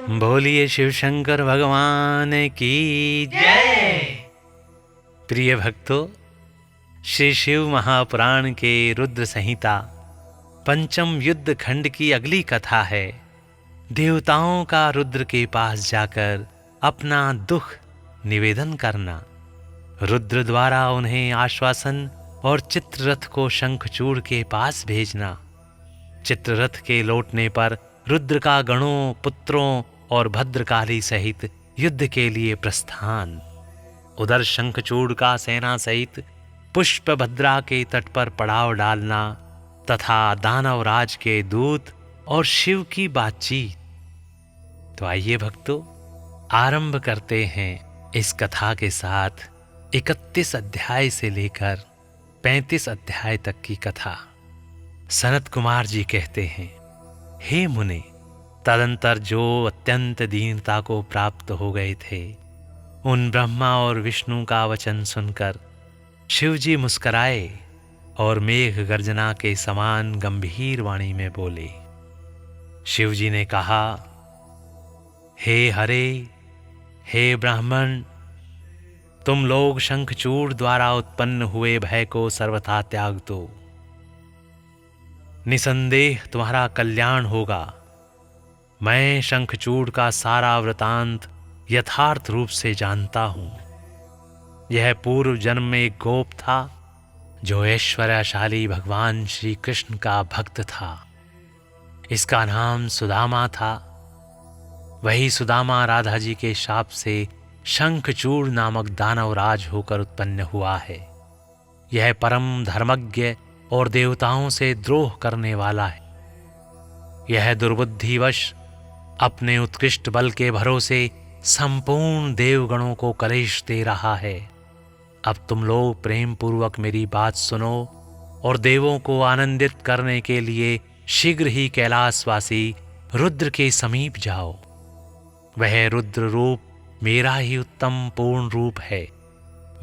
बोलिए शिव शंकर भगवान की जय। प्रिय भक्तों, श्री शिव महापुराण के रुद्र संहिता पंचम युद्ध खंड की अगली कथा है देवताओं का रुद्र के पास जाकर अपना दुख निवेदन करना, रुद्र द्वारा उन्हें आश्वासन और चित्ररथ को शंखचूड़ के पास भेजना, चित्ररथ के लौटने पर रुद्र का गणों, पुत्रों और भद्रकाली सहित युद्ध के लिए प्रस्थान। उधर शंखचूड़ का सेना सहित पुष्पभद्रा के तट पर पड़ाव डालना तथा दानवराज के दूत और शिव की बातचीत। तो आइए भक्तों, आरंभ करते हैं इस कथा के साथ 31 अध्याय से लेकर 35 अध्याय तक की कथा। सनत कुमार जी कहते हैं, हे मुने, तदंतर जो अत्यंत दीनता को प्राप्त हो गए थे, उन ब्रह्मा और विष्णु का वचन सुनकर शिवजी मुस्कराए और मेघ गर्जना के समान गंभीर वाणी में बोले। शिवजी ने कहा, हे हरे, हे ब्राह्मण, तुम लोग शंखचूड़ द्वारा उत्पन्न हुए भय को सर्वथा त्याग दो। निसंदेह तुम्हारा कल्याण होगा। मैं शंखचूड़ का सारा वृतांत यथार्थ रूप से जानता हूं। यह पूर्व जन्म में एक गोप था जो ऐश्वर्यशाली भगवान श्री कृष्ण का भक्त था। इसका नाम सुदामा था। वही सुदामा राधा जी के शाप से शंखचूड़ नामक दानवराज होकर उत्पन्न हुआ है। यह परम धर्मज्ञ और देवताओं से द्रोह करने वाला है। यह दुर्बुद्धिवश अपने उत्कृष्ट बल के भरोसे संपूर्ण देवगणों को कलेश दे रहा है। अब तुम लोग प्रेम पूर्वक मेरी बात सुनो और देवों को आनंदित करने के लिए शीघ्र ही कैलाशवासी रुद्र के समीप जाओ। वह रुद्र रूप मेरा ही उत्तम पूर्ण रूप है।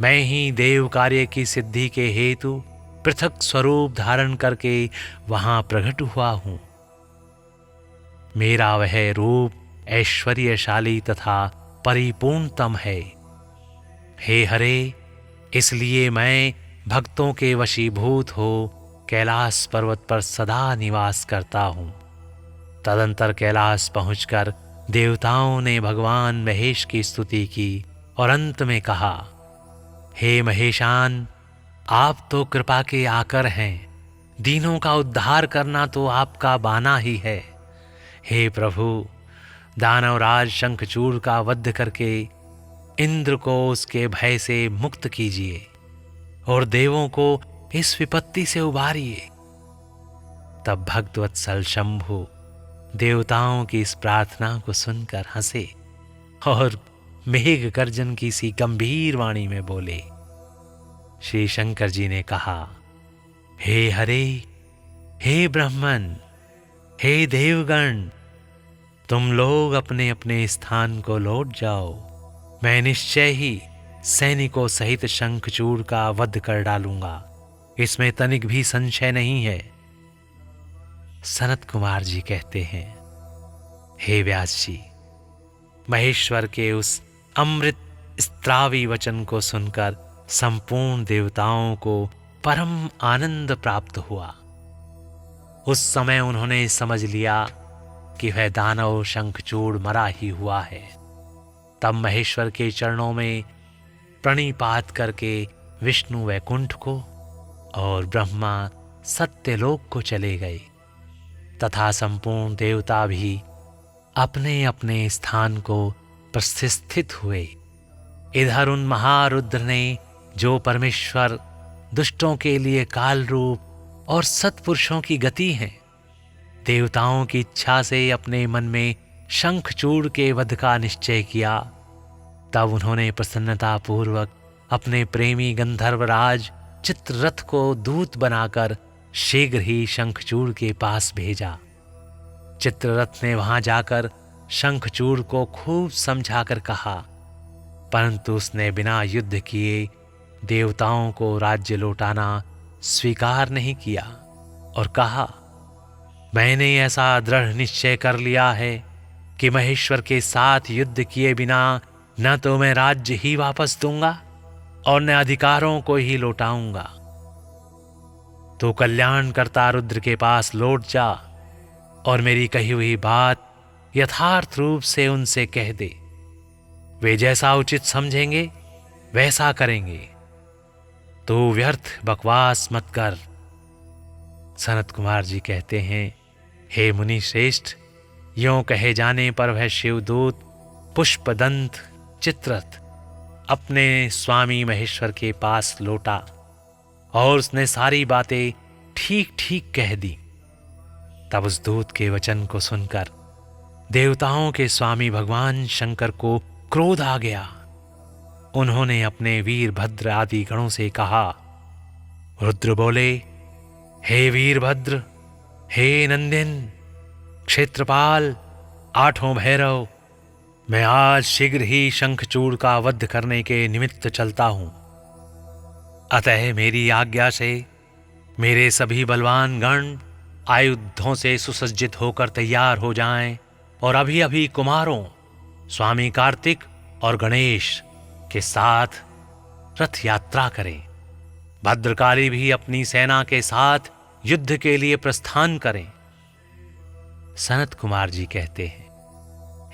मैं ही देव कार्य की सिद्धि के हेतु पृथक स्वरूप धारण करके वहां प्रकट हुआ हूं। मेरा वह रूप ऐश्वर्यशाली तथा परिपूर्णतम है। हे हरे, इसलिए मैं भक्तों के वशीभूत हो कैलाश पर्वत पर सदा निवास करता हूं। तदंतर कैलाश पहुंचकर देवताओं ने भगवान महेश की स्तुति की और अंत में कहा, हे महेशान, आप तो कृपा के आकर हैं। दीनों का उद्धार करना तो आपका बाना ही है। हे प्रभु, दानवराज शंखचूड़ का वध करके इंद्र को उसके भय से मुक्त कीजिए और देवों को इस विपत्ति से उबारिए। तब भक्तवत्सल शंभु देवताओं की इस प्रार्थना को सुनकर हंसे और मेघ गर्जन की सी गंभीर वाणी में बोले। श्री शंकर जी ने कहा, हे हरे, हे ब्राह्मण, हे देवगण, तुम लोग अपने अपने स्थान को लौट जाओ। मैं निश्चय ही सैनिकों सहित शंखचूड़ का वध कर डालूंगा, इसमें तनिक भी संशय नहीं है। सनत कुमार जी कहते हैं, हे व्यास जी, महेश्वर के उस अमृत स्त्रावी वचन को सुनकर संपूर्ण देवताओं को परम आनंद प्राप्त हुआ। उस समय उन्होंने समझ लिया कि वह दानव शंखचूड़ मरा ही हुआ है। तब महेश्वर के चरणों में प्रणिपात करके विष्णु वैकुंठ को और ब्रह्मा सत्यलोक को चले गए तथा संपूर्ण देवता भी अपने अपने स्थान को प्रतिष्ठित हुए। इधर उन महारुद्र ने, जो परमेश्वर दुष्टों के लिए काल रूप और सत्पुरुषों की गति हैं, देवताओं की इच्छा से अपने मन में शंखचूड़ के वध का निश्चय किया। तब उन्होंने प्रसन्नता पूर्वक अपने प्रेमी गंधर्वराज चित्ररथ को दूत बनाकर शीघ्र ही शंखचूड़ के पास भेजा। चित्ररथ ने वहां जाकर शंखचूड़ को खूब समझाकर कहा, परंतु उसने बिना युद्ध किए देवताओं को राज्य लौटाना स्वीकार नहीं किया और कहा, मैंने ऐसा दृढ़ निश्चय कर लिया है कि महेश्वर के साथ युद्ध किए बिना न तो मैं राज्य ही वापस दूंगा और न अधिकारों को ही लौटाऊंगा। तो कल्याणकर्ता रुद्र के पास लौट जा और मेरी कही हुई बात यथार्थ रूप से उनसे कह दे। वे जैसा उचित समझेंगे वैसा करेंगे। तो व्यर्थ बकवास मत कर। सनत कुमार जी कहते हैं, हे मुनि श्रेष्ठ, यों कहे जाने पर वह शिवदूत पुष्पदंत चित्ररथ अपने स्वामी महेश्वर के पास लौटा और उसने सारी बातें ठीक ठीक कह दी। तब उस दूत के वचन को सुनकर देवताओं के स्वामी भगवान शंकर को क्रोध आ गया। उन्होंने अपने वीरभद्र आदि गणों से कहा। रुद्र बोले, हे वीरभद्र, हे नंदिन, क्षेत्रपाल, आठों भैरव, मैं आज शीघ्र ही शंखचूड़ का वध करने के निमित्त चलता हूं। अतः मेरी आज्ञा से मेरे सभी बलवान गण आयुधों से सुसज्जित होकर तैयार हो जाएं और अभी अभी कुमारों स्वामी कार्तिक और गणेश के साथ रथ यात्रा करें। भद्रकाली भी अपनी सेना के साथ युद्ध के लिए प्रस्थान करें। सनत कुमार जी कहते हैं,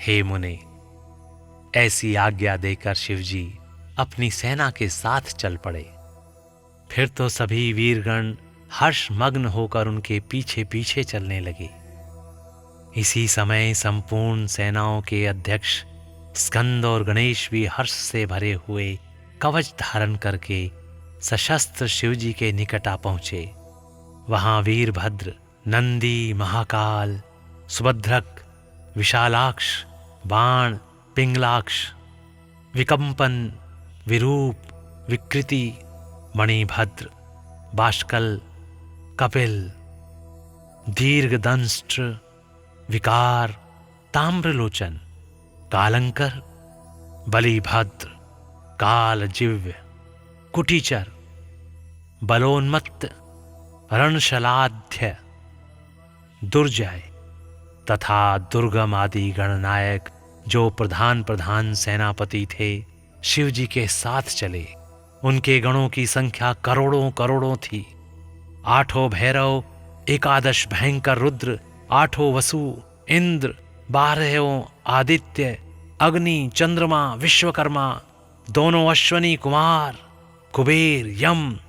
हे मुने, ऐसी आज्ञा देकर शिवजी अपनी सेना के साथ चल पड़े। फिर तो सभी वीरगण हर्षमग्न होकर उनके पीछे पीछे चलने लगे। इसी समय संपूर्ण सेनाओं के अध्यक्ष स्कंद और गणेश भी हर्ष से भरे हुए कवच धारण करके सशस्त्र शिवजी के निकट आ पहुंचे। वहां वीरभद्र, नंदी, महाकाल, सुभद्रक, विशालाक्ष, बाण, पिंगलाक्ष, विकंपन, विरूप, विकृति, मणिभद्र, बाष्कल, कपिल, दीर्घदंष्ट्र, विकार, ताम्रलोचन, कालंकर, बलिभद्र, कालजिह्व, कुटीचर, बलोन्मत्त, रणशलाध्य, दुर्जय तथा दुर्गम आदि गणनायक जो प्रधान प्रधान सेनापति थे, शिवजी के साथ चले। उनके गणों की संख्या करोड़ों करोड़ों थी। आठों भैरव, एकादश भयंकर रुद्र, आठों वसु, इंद्र, 12 आदित्य, अग्नि, चंद्रमा, विश्वकर्मा, दोनों अश्वनी कुमार, कुबेर, यम,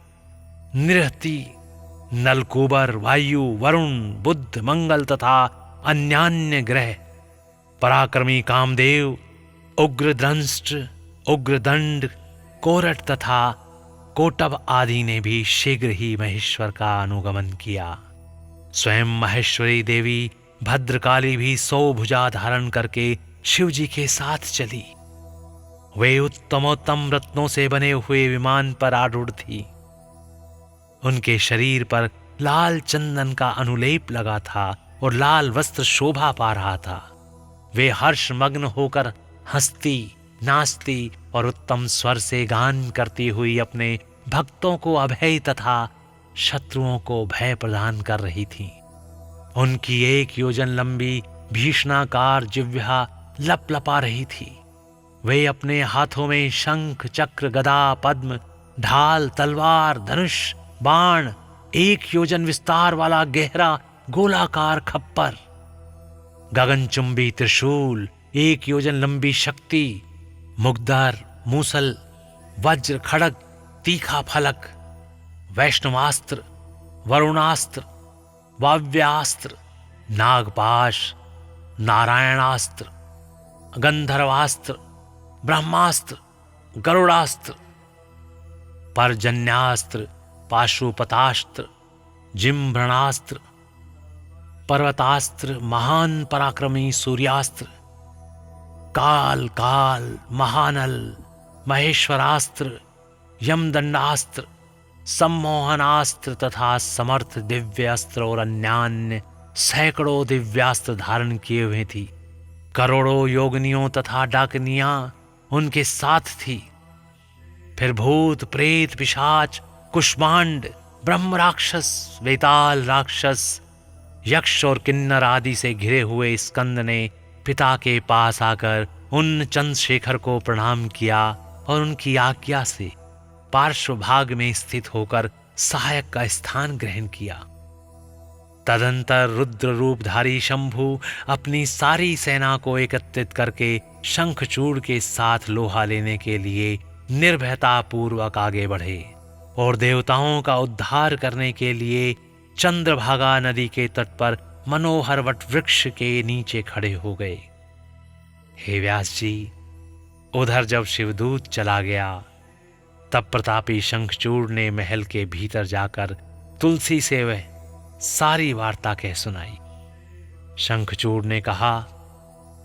निरहति, नलकूबर, वायु, वरुण, बुध, मंगल तथा अन्यान्य ग्रह, पराक्रमी कामदेव, उग्रदंष्ट्र, उग्रदंड, कोरट तथा कोटब आदि ने भी शीघ्र ही महेश्वर का अनुगमन किया। स्वयं महेश्वरी देवी भद्रकाली भी 100 भुजा धारण करके शिवजी के साथ चली। वे उत्तमोत्तम रत्नों से बने हुए विमान पर आरूढ़ थी। उनके शरीर पर लाल चंदन का अनुलेप लगा था और लाल वस्त्र शोभा पा रहा था। वे हर्षमग्न होकर हंसती, नाचती और उत्तम स्वर से गान करती हुई अपने भक्तों को अभय तथा शत्रुओं को भय प्रदान कर रही थीं। उनकी 1 योजन लंबी भीषणाकार जिह्वा लपलपा रही थी। वे अपने हाथों में शंख, चक्र, गदा, पद्म, ढाल, तलवार, धनुष, बाण, 1 योजन विस्तार वाला गहरा गोलाकार खप्पर, गगनचुंबी त्रिशूल, 1 योजन लंबी शक्ति, मुग्धर, मूसल, वज्र, खड़ग, तीखा फलक, वैष्णवास्त्र, वरुणास्त्र, वाव्यास्त्र, नागपाश, नारायणास्त्र, गंधर्वास्त्र, ब्रह्मास्त्र, गरुड़ास्त्र, पर्जन्यास्त्र, पाशुपतास्त्र, जिम्भ्रणास्त्र, पर्वतास्त्र, महान पराक्रमी सूर्यास्त्र, काल काल, महानल, महेश्वरास्त्र, यमदंडास्त्र, सम्मोहनास्त्र तथा समर्थ दिव्य अस्त्र और अन्यान्य सैकड़ों दिव्यास्त्र धारण किए हुए थी। करोड़ों योगिनियों तथा डाकनियां उनके साथ थी। फिर भूत, प्रेत, पिशाच, कुष्मांड, ब्रह्म राक्षस, वेताल राक्षस, यक्ष और किन्नर आदि से घिरे हुए स्कंद ने पिता के पास आकर उन चंद्रशेखर को प्रणाम किया और उनकी आज्ञा से पार्श्वभाग में स्थित होकर सहायक का स्थान ग्रहण किया। तदंतर रुद्र रूपधारी शंभु अपनी सारी सेना को एकत्रित करके शंखचूड़ के साथ लोहा लेने के लिए निर्भयता पूर्वक आगे बढ़े और देवताओं का उद्धार करने के लिए चंद्रभागा नदी के तट पर मनोहर वट वृक्ष के नीचे खड़े हो गए। हे व्यास जी, उधर जब शिवदूत चला गया तब प्रतापी शंखचूड़ ने महल के भीतर जाकर तुलसी से वह सारी वार्ता कह सुनाई। शंखचूड़ ने कहा,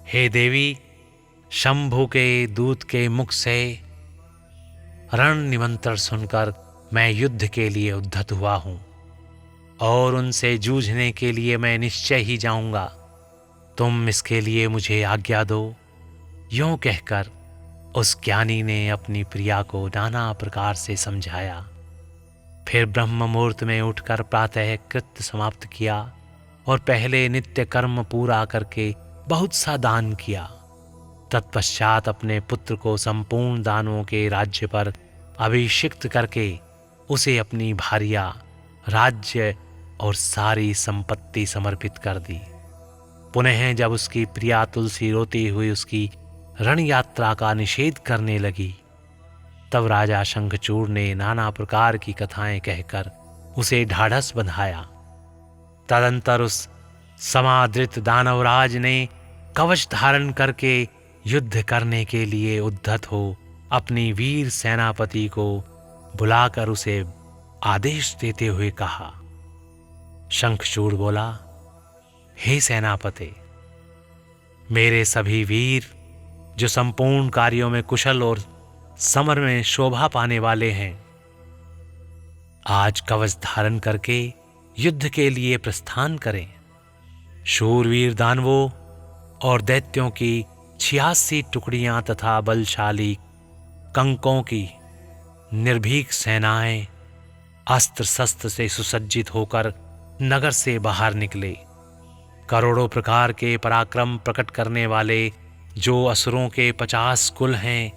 हे देवी, शंभु के दूत के मुख से रण निमंत्रण सुनकर मैं युद्ध के लिए उद्धत हुआ हूं और उनसे जूझने के लिए मैं निश्चय ही जाऊंगा। तुम इसके लिए मुझे आज्ञा दो। यूं कहकर उस ज्ञानी ने अपनी प्रिया को नाना प्रकार से समझाया। फिर ब्रह्म मुहूर्त में उठकर प्रातः कृत्य समाप्त किया और पहले नित्य कर्म पूरा करके बहुत सा दान किया। तत्पश्चात अपने पुत्र को संपूर्ण दानों के राज्य पर अभिषिक्त करके उसे अपनी भार्या, राज्य और सारी संपत्ति समर्पित कर दी। पुनः जब उसकी प्रिया तुलसी रोती हुई उसकी रण यात्रा का निषेध करने लगी तब राजा शंखचूड़ ने नाना प्रकार की कथाएं कहकर उसे ढाढ़स बंधाया। तदंतर उस समादृत दानवराज ने कवच धारण करके युद्ध करने के लिए उद्धत हो अपनी वीर सेनापति को बुलाकर उसे आदेश देते हुए कहा। शंखचूड़ बोला, हे सेनापति, मेरे सभी वीर जो संपूर्ण कार्यों में कुशल और समर में शोभा पाने वाले हैं, आज कवच धारण करके युद्ध के लिए प्रस्थान करें। शूरवीर दानवों और दैत्यों की 86 टुकड़ियां तथा बलशाली कंकों की निर्भीक सेनाएं अस्त्र शस्त्र से सुसज्जित होकर नगर से बाहर निकले। करोड़ों प्रकार के पराक्रम प्रकट करने वाले जो असुरों के 50 कुल हैं,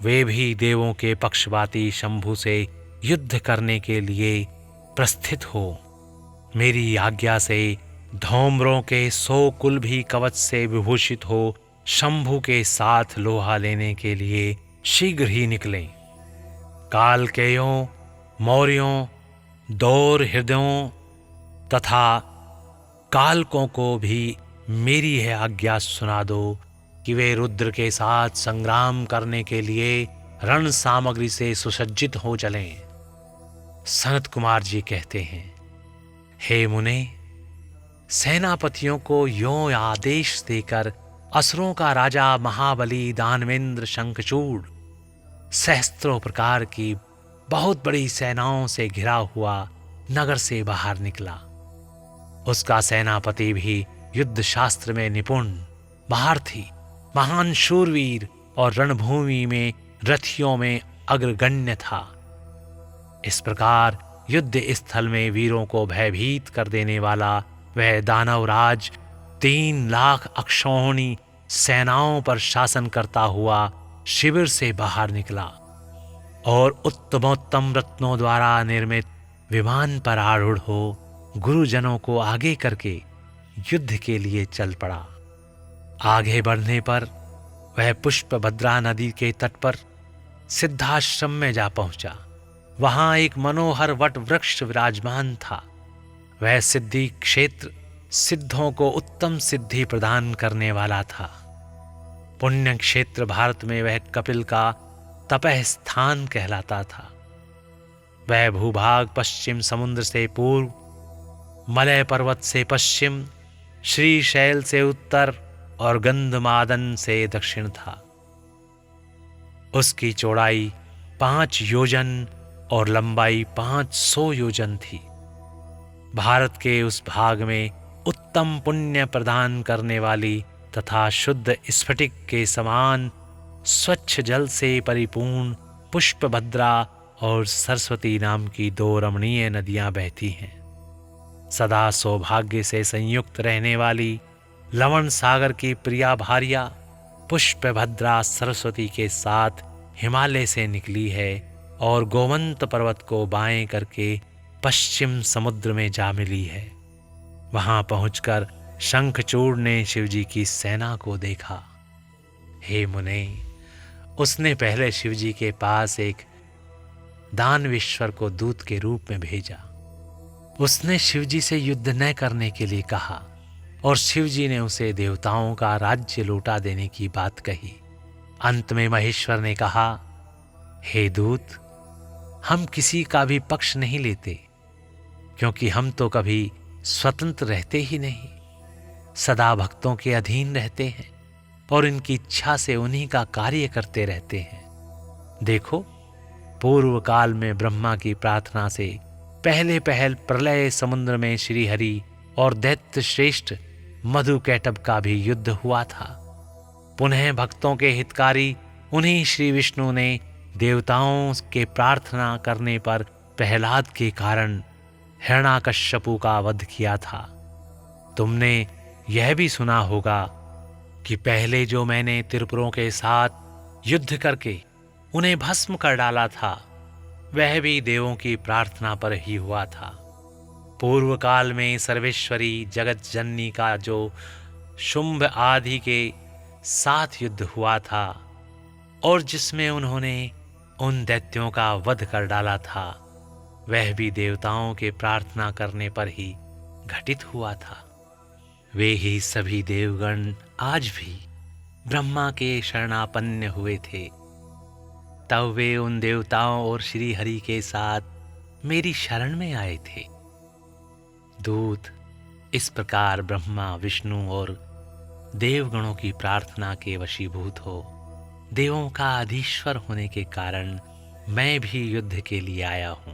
वे भी देवों के पक्षपाती शंभु से युद्ध करने के लिए प्रस्थित हो। मेरी आज्ञा से धौम्रों के 100 कुल भी कवच से विभूषित हो शंभु के साथ लोहा लेने के लिए शीघ्र ही निकलें। कालकेयों, मौर्यों, दौर हृदयों तथा कालकों को भी मेरी यह आज्ञा सुना दो कि वे रुद्र के साथ संग्राम करने के लिए रण सामग्री से सुसज्जित हो चलें। सनत कुमार जी कहते हैं, हे मुने, सेनापतियों को यों आदेश देकर असुरों का राजा महाबली दानवेंद्र शंखचूड़ सहस्त्रों प्रकार की बहुत बड़ी सेनाओं से घिरा हुआ नगर से बाहर निकला। उसका सेनापति भी युद्ध शास्त्र में निपुण, महारथी, महान शूरवीर और रणभूमि में रथियों में अग्रगण्य था। इस प्रकार युद्ध स्थल में वीरों को भयभीत कर देने वाला वह दानवराज 3 लाख अक्षौहिणी सेनाओं पर शासन करता हुआ शिविर से बाहर निकला और उत्तमोत्तम रत्नों द्वारा निर्मित विमान पर आरूढ़ हो गुरुजनों को आगे करके युद्ध के लिए चल पड़ा। आगे बढ़ने पर वह पुष्पभद्रा नदी के तट पर सिद्धाश्रम में जा पहुंचा। वहां एक मनोहर वट वृक्ष विराजमान था। वह सिद्धि क्षेत्र सिद्धों को उत्तम सिद्धि प्रदान करने वाला था। पुण्य क्षेत्र भारत में वह कपिल का तपह स्थान कहलाता था। वह भूभाग पश्चिम समुद्र से पूर्व, मलय पर्वत से पश्चिम, श्रीशैल से उत्तर और गंधमादन से दक्षिण था। उसकी चौड़ाई 5 योजन और लंबाई 500 योजन थी। भारत के उस भाग में उत्तम पुण्य प्रदान करने वाली तथा शुद्ध स्फटिक के समान स्वच्छ जल से परिपूर्ण पुष्पभद्रा और सरस्वती नाम की 2 रमणीय नदियां बहती हैं। सदा सौभाग्य से संयुक्त रहने वाली लवण सागर की प्रिया भार्या पुष्पभद्रा सरस्वती के साथ हिमालय से निकली है और गोमंत पर्वत को बाएं करके पश्चिम समुद्र में जा मिली है। वहां पहुंचकर शंखचूड़ ने शिवजी की सेना को देखा। हे मुने, उसने पहले शिवजी के पास एक दानवेश्वर को दूत के रूप में भेजा। उसने शिवजी से युद्ध न करने के लिए कहा और शिवजी ने उसे देवताओं का राज्य लौटा देने की बात कही। अंत में महेश्वर ने कहा, हे दूत, हम किसी का भी पक्ष नहीं लेते, क्योंकि हम तो कभी स्वतंत्र रहते ही नहीं, सदा भक्तों के अधीन रहते हैं और इनकी इच्छा से उन्हीं का कार्य करते रहते हैं। देखो, पूर्व काल में ब्रह्मा की प्रार्थना से पहले पहल प्रलय समुद्र में श्री हरि और दैत्य श्रेष्ठ मधुकैटभ का भी युद्ध हुआ था। पुनः भक्तों के हितकारी उन्हीं श्री विष्णु ने देवताओं के प्रार्थना करने पर प्रहलाद के कारण हिरण्याकश्यपु का वध किया था। तुमने यह भी सुना होगा कि पहले जो मैंने त्रिपुरों के साथ युद्ध करके उन्हें भस्म कर डाला था, वह भी देवों की प्रार्थना पर ही हुआ था। पूर्व काल में सर्वेश्वरी जगत जननी का जो शुंभ आदि के साथ युद्ध हुआ था और जिसमें उन्होंने उन दैत्यों का वध कर डाला था, वह भी देवताओं के प्रार्थना करने पर ही घटित हुआ था। वे ही सभी देवगण आज भी ब्रह्मा के शरणापन्न हुए थे। तब वे उन देवताओं और श्री हरि के साथ मेरी शरण में आए थे। दूत, इस प्रकार ब्रह्मा, विष्णु और देवगणों की प्रार्थना के वशीभूत हो देवों का अधीश्वर होने के कारण मैं भी युद्ध के लिए आया हूं।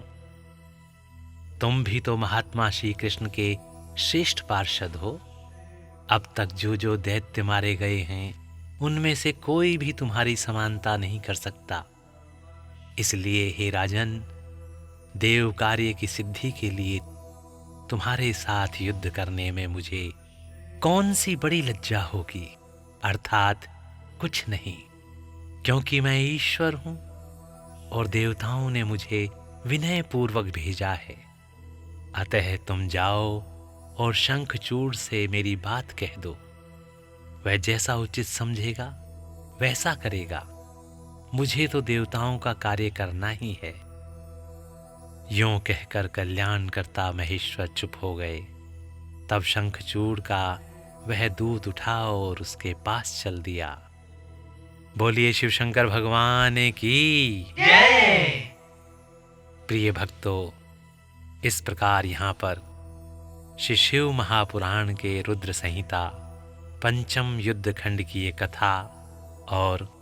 तुम भी तो महात्मा श्री कृष्ण के श्रेष्ठ पार्षद हो। अब तक जो जो दैत्य मारे गए हैं, उनमें से कोई भी तुम्हारी समानता नहीं कर सकता। इसलिए हे राजन, देव कार्य की सिद्धि के लिए तुम्हारे साथ युद्ध करने में मुझे कौन सी बड़ी लज्जा होगी, अर्थात कुछ नहीं, क्योंकि मैं ईश्वर हूं और देवताओं ने मुझे विनय पूर्वक भेजा है। अतः तुम जाओ और शंखचूड़ से मेरी बात कह दो। वह जैसा उचित समझेगा वैसा करेगा। मुझे तो देवताओं का कार्य करना ही है। यूं कहकर कल्याण करता महेश्वर चुप हो गए। तब शंखचूड़ का वह दूत उठा और उसके पास चल दिया। बोलिए शिव शंकर भगवान की जय। प्रिय भक्तों, इस प्रकार यहाँ पर श्री शिव महापुराण के रुद्र संहिता पंचम युद्ध खंड की ये कथा और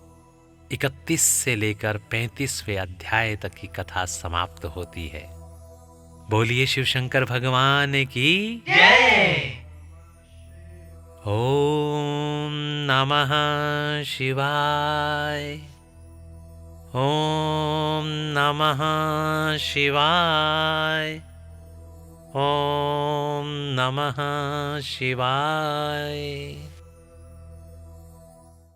31 से लेकर 35वें अध्याय तक की कथा समाप्त होती है। बोलिए शिव शंकर भगवान की जय। ओम नमः शिवाय। ओम नमः शिवाय। ओम नमः शिवाय।